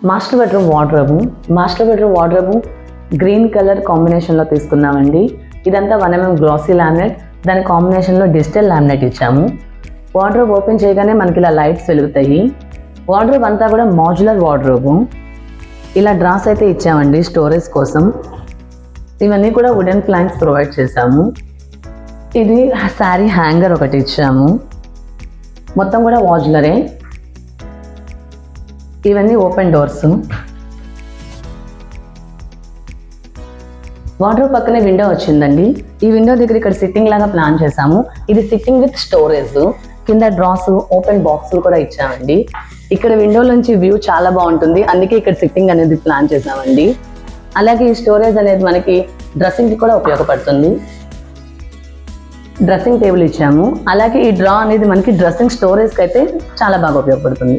Master bedroom wardrobe green colour కాంబినేషన్లో తీసుకున్నామండి. ఇదంతా 1mm గ్లాసీ లామినేట్, దాని కాంబినేషన్లో డిజిటల్ లామినేట్ ఇచ్చాము. వార్డ్రోబ్ ఓపెన్ చేయగానే మనకి ఇలా లైట్స్ వెలుగుతాయి. వార్డ్రోబ్ అంతా కూడా మాడ్యులర్ వార్డ్రోబ్. ఇలా డ్రాస్ అయితే ఇచ్చామండి స్టోరేజ్ కోసం. ఇవన్నీ కూడా వుడెన్ ప్లాంక్స్ ప్రొవైడ్ చేశాము. ఇది శారీ హ్యాంగర్ ఒకటి ఇచ్చాము. మొత్తం కూడా మాడ్యులరే. ఇవన్నీ ఓపెన్ డోర్స్. వార్డ్రోబ్ పక్కనే విండో వచ్చిందండి. ఈ విండో దగ్గర ఇక్కడ సిట్టింగ్ లాగా ప్లాన్ చేసాము. ఇది సిట్టింగ్ విత్ స్టోరేజ్. కింద డ్రాస్, ఓపెన్ బాక్సులు కూడా ఇచ్చామండి. ఇక్కడ విండో నుంచి వ్యూ చాలా బాగుంటుంది, అందుకే ఇక్కడ సిట్టింగ్ అనేది ప్లాన్ చేసామండి. అలాగే ఈ స్టోరేజ్ అనేది మనకి డ్రెస్సింగ్కి కూడా ఉపయోగపడుతుంది. డ్రెస్సింగ్ టేబుల్ ఇచ్చాము. అలాగే ఈ డ్రా అనేది మనకి డ్రెస్సింగ్ స్టోరేజ్కి అయితే చాలా బాగా ఉపయోగపడుతుంది.